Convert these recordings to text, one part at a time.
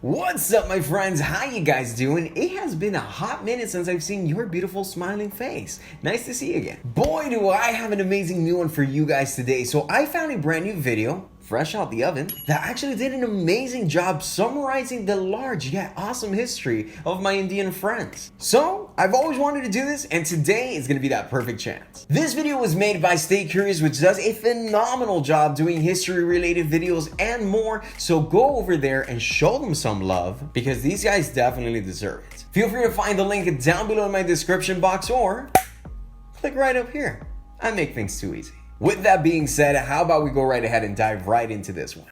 What's up, my friends? How you guys doing? It has been a hot minute since I've seen your beautiful smiling face. Nice to see you again. Boy, do I have an amazing new one for you guys today. So I found a brand new video, fresh out the oven, that actually did an amazing job summarizing the large yet awesome history of my Indian friends. So I've always wanted to do this, and today is gonna be that perfect chance. This video was made by Stay Curious, which does a phenomenal job doing history related videos and more. So go over there and show them some love, because these guys definitely deserve it. Feel free to find the link down below in my description box or click right up here. I make things too easy. With that being said, how about we go right ahead and dive right into this one.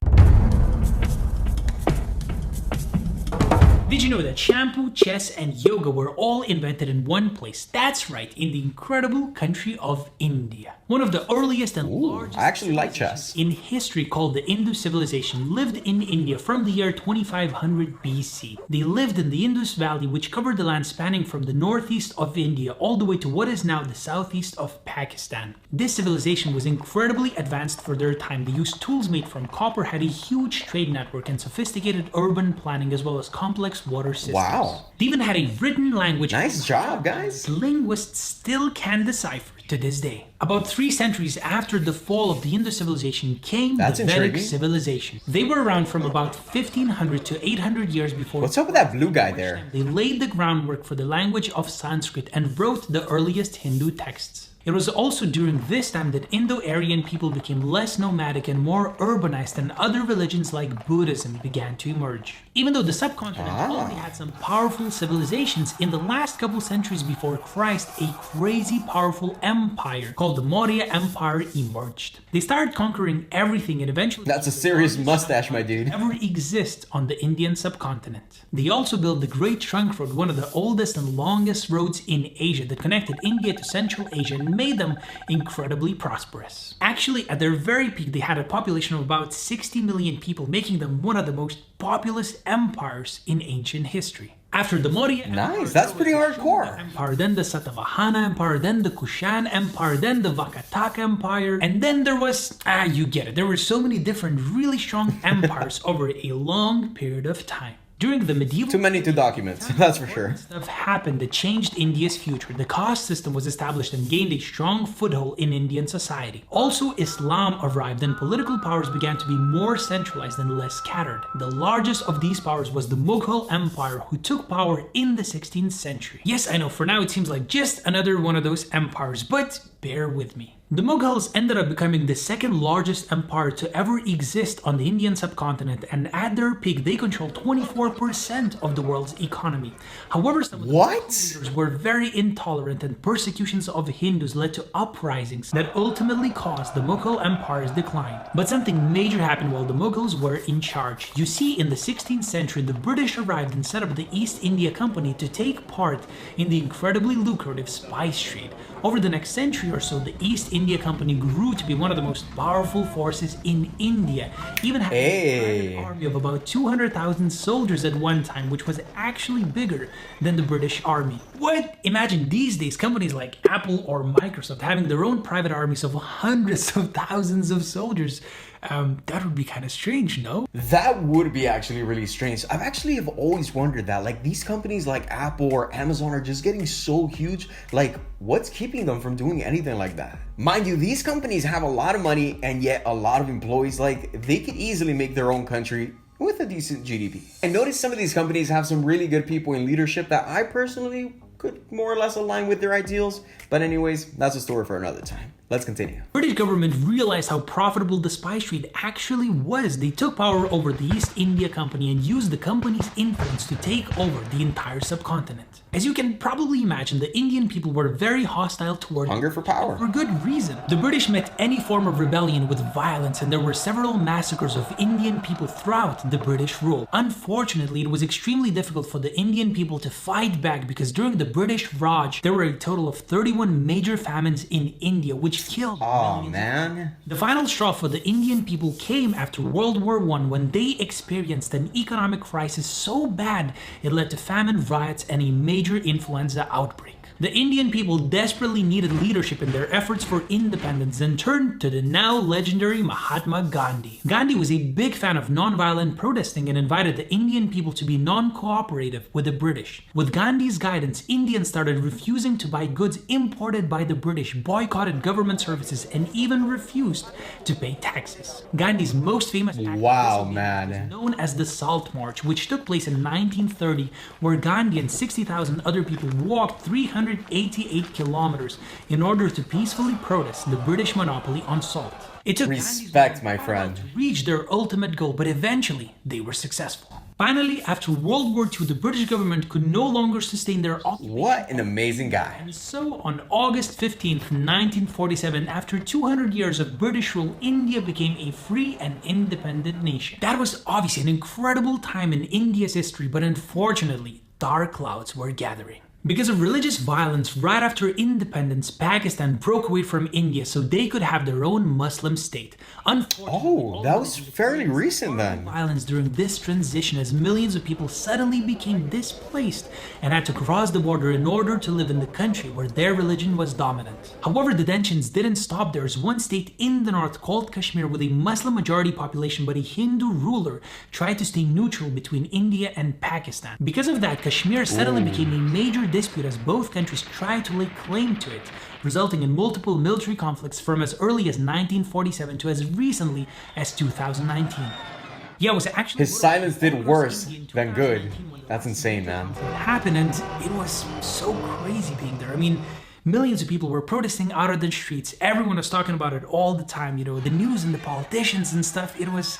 Did you know that shampoo, chess, and yoga were all invented in one place? That's right, in the incredible country of India. One of the earliest and largest I actually like chess. in history, called the Indo Civilization, lived in India from the year 2500 BC. They lived in the Indus Valley, which covered the land spanning from the northeast of India all the way to what is now the southeast of Pakistan. This civilization was incredibly advanced for their time. They used tools made from copper, had a huge trade network, and sophisticated urban planning, as well as complex water systems. Wow. They even had a written language. Nice job, guys. Linguists still can decipher to this day. About 3 centuries after the fall of the Indo Civilization came the Velez civilization. They were around from about 1500 to 800 years before. What's up with that blue guy there? They laid the groundwork for the language of Sanskrit and wrote the earliest Hindu texts. It was also during this time that Indo-Aryan people became less nomadic and more urbanized, and other religions like Buddhism began to emerge. Even though the subcontinent already had some powerful civilizations, in the last couple centuries before Christ, a crazy powerful empire called the Maurya Empire emerged. They started conquering everything and eventually— That's a serious mustache, my dude. —ever exist on the Indian subcontinent. They also built the Great Trunk Road, one of the oldest and longest roads in Asia that connected India to Central Asia and made them incredibly prosperous. Actually, at their very peak, they had a population of about 60 million people, making them one of the most populous empires in ancient history. After the Maurya Empire, Nice, that's pretty hardcore. Empire, then the Satavahana Empire, then the Kushan Empire, then the Vakataka Empire, and then there was, you get it, there were so many different really strong empires over a long period of time. During the medieval— Too many to document, that's for sure. Stuff happened that changed India's future. The caste system was established and gained a strong foothold in Indian society. Also, Islam arrived and political powers began to be more centralized and less scattered. The largest of these powers was the Mughal Empire, who took power in the 16th century. Yes, I know, for now it seems like just another one of those empires, but bear with me. The Mughals ended up becoming the second largest empire to ever exist on the Indian subcontinent, and at their peak, they controlled 24% of the world's economy. However, some of the leaders were very intolerant, and persecutions of Hindus led to uprisings that ultimately caused the Mughal Empire's decline. But something major happened while the Mughals were in charge. You see, in the 16th century, the British arrived and set up the East India Company to take part in the incredibly lucrative spice trade. Over the next century or so, the East India Company grew to be one of the most powerful forces in India, even having an army of about 200,000 soldiers at one time, which was actually bigger than the British Army. What? Imagine these days companies like Apple or Microsoft having their own private armies of hundreds of thousands of soldiers. That would be kind of strange, no? That would be actually really strange. I've actually always wondered that, like, these companies like Apple or Amazon are just getting so huge. Like, what's keeping them from doing anything like that? Mind you, these companies have a lot of money and yet a lot of employees. Like, they could easily make their own country with a decent GDP. And notice some of these companies have some really good people in leadership that I personally could more or less align with their ideals. But anyways, that's a story for another time. Let's continue. The British government realized how profitable the spice trade actually was. They took power over the East India Company and used the company's influence to take over the entire subcontinent. As you can probably imagine, the Indian people were very hostile toward hunger for power. For good reason. The British met any form of rebellion with violence, and there were several massacres of Indian people throughout the British rule. Unfortunately, it was extremely difficult for the Indian people to fight back, because during the British Raj, there were a total of 31 major famines in India, which killed millions. The final straw for the Indian people came after World War I, when they experienced an economic crisis so bad it led to famine, riots, and a major influenza outbreak. The Indian people desperately needed leadership in their efforts for independence and turned to the now legendary Mahatma Gandhi. Gandhi was a big fan of non-violent protesting and invited the Indian people to be non-cooperative with the British. With Gandhi's guidance, Indians started refusing to buy goods imported by the British, boycotted government services, and even refused to pay taxes. Gandhi's most famous act was known as the Salt March, which took place in 1930, where Gandhi and 60,000 other people walked 388 kilometers in order to peacefully protest the British monopoly on salt. It took respect, my friend, to reach their ultimate goal, but eventually they were successful. Finally, after World War II, the British government could no longer sustain their occupation. What an amazing guy. And so, on August 15th, 1947, after 200 years of British rule, India became a free and independent nation. That was obviously an incredible time in India's history, but unfortunately, dark clouds were gathering. Because of religious violence, right after independence, Pakistan broke away from India so they could have their own Muslim state. Oh, that was fairly recent then. Violence during this transition as millions of people suddenly became displaced and had to cross the border in order to live in the country where their religion was dominant. However, the tensions didn't stop. There's one state in the north called Kashmir with a Muslim majority population, but a Hindu ruler tried to stay neutral between India and Pakistan. Because of that, Kashmir suddenly became a major dispute as both countries tried to lay claim to it, resulting in multiple military conflicts from as early as 1947 to as recently as 2019. Yeah, it was actually his silence did worse than good. That's insane, man. It happened, and it was so crazy being there. I mean, millions of people were protesting out of the streets. Everyone was talking about it all the time. You know, the news and the politicians and stuff. It was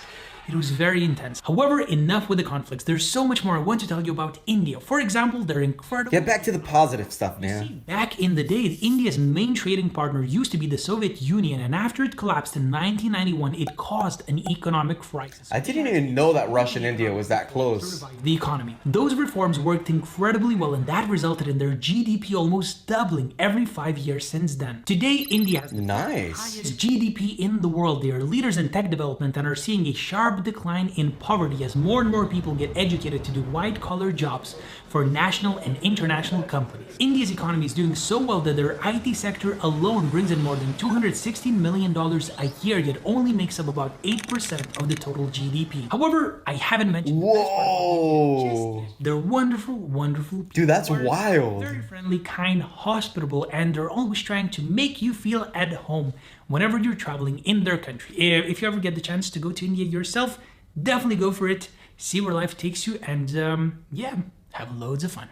very intense. However, enough with the conflicts. There's so much more I want to tell you about India. For example, they're incredible. Get back to the positive stuff, man. Back in the day, India's main trading partner used to be the Soviet Union, and after it collapsed in 1991, it caused an economic crisis. I didn't even know that Russia and India was that close. The economy. Those reforms worked incredibly well, and that resulted in their GDP almost doubling every 5 years since then. Today, India has the highest GDP in the world. They are leaders in tech development and are seeing a sharp decline in poverty as more and more people get educated to do white-collar jobs for national and international companies. India's economy is doing so well that their IT sector alone brings in more than $216 million a year, yet only makes up about 8% of the total GDP. However, I haven't mentioned the best part. They're wonderful, wonderful people. Dude, that's wild. Very friendly, kind, hospitable, and they're always trying to make you feel at home whenever you're traveling in their country. If you ever get the chance to go to India yourself, definitely go for it. See where life takes you, and yeah, have loads of fun.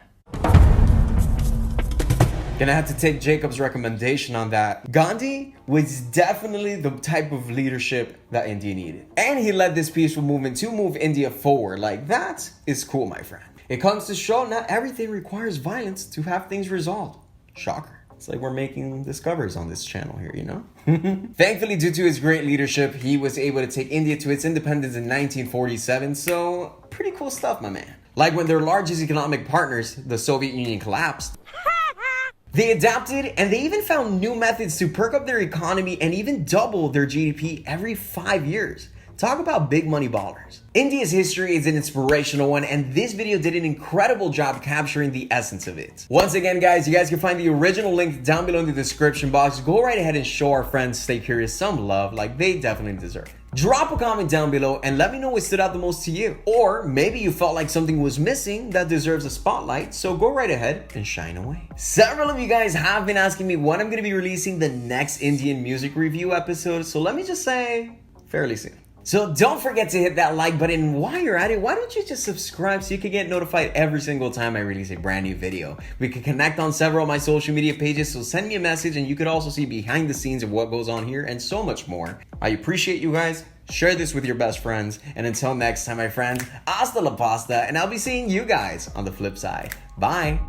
Gonna have to take Jacob's recommendation on that. Gandhi was definitely the type of leadership that India needed. And he led this peaceful movement to move India forward. Like, that is cool, my friend. It comes to show not everything requires violence to have things resolved. Shocker. It's like we're making discoveries on this channel here, you know? Thankfully, due to his great leadership, he was able to take India to its independence in 1947. So, pretty cool stuff, my man. Like when their largest economic partners, the Soviet Union, collapsed, they adapted and they even found new methods to perk up their economy and even double their GDP every 5 years. Talk about big money ballers. India's history is an inspirational one, and this video did an incredible job capturing the essence of it. Once again, guys, you guys can find the original link down below in the description box. Go right ahead and show our friends Stay Curious some love, like they definitely deserve it. Drop a comment down below and let me know what stood out the most to you. Or maybe you felt like something was missing that deserves a spotlight, so go right ahead and shine away. Several of you guys have been asking me when I'm going to be releasing the next Indian music review episode, so let me just say, fairly soon. So don't forget to hit that like button, and while you're at it, why don't you just subscribe so you can get notified every single time I release a brand new video. We can connect on several of my social media pages, so send me a message and you could also see behind the scenes of what goes on here and so much more. I appreciate you guys. Share this with your best friends, and until next time, my friends, hasta la pasta, and I'll be seeing you guys on the flip side. Bye.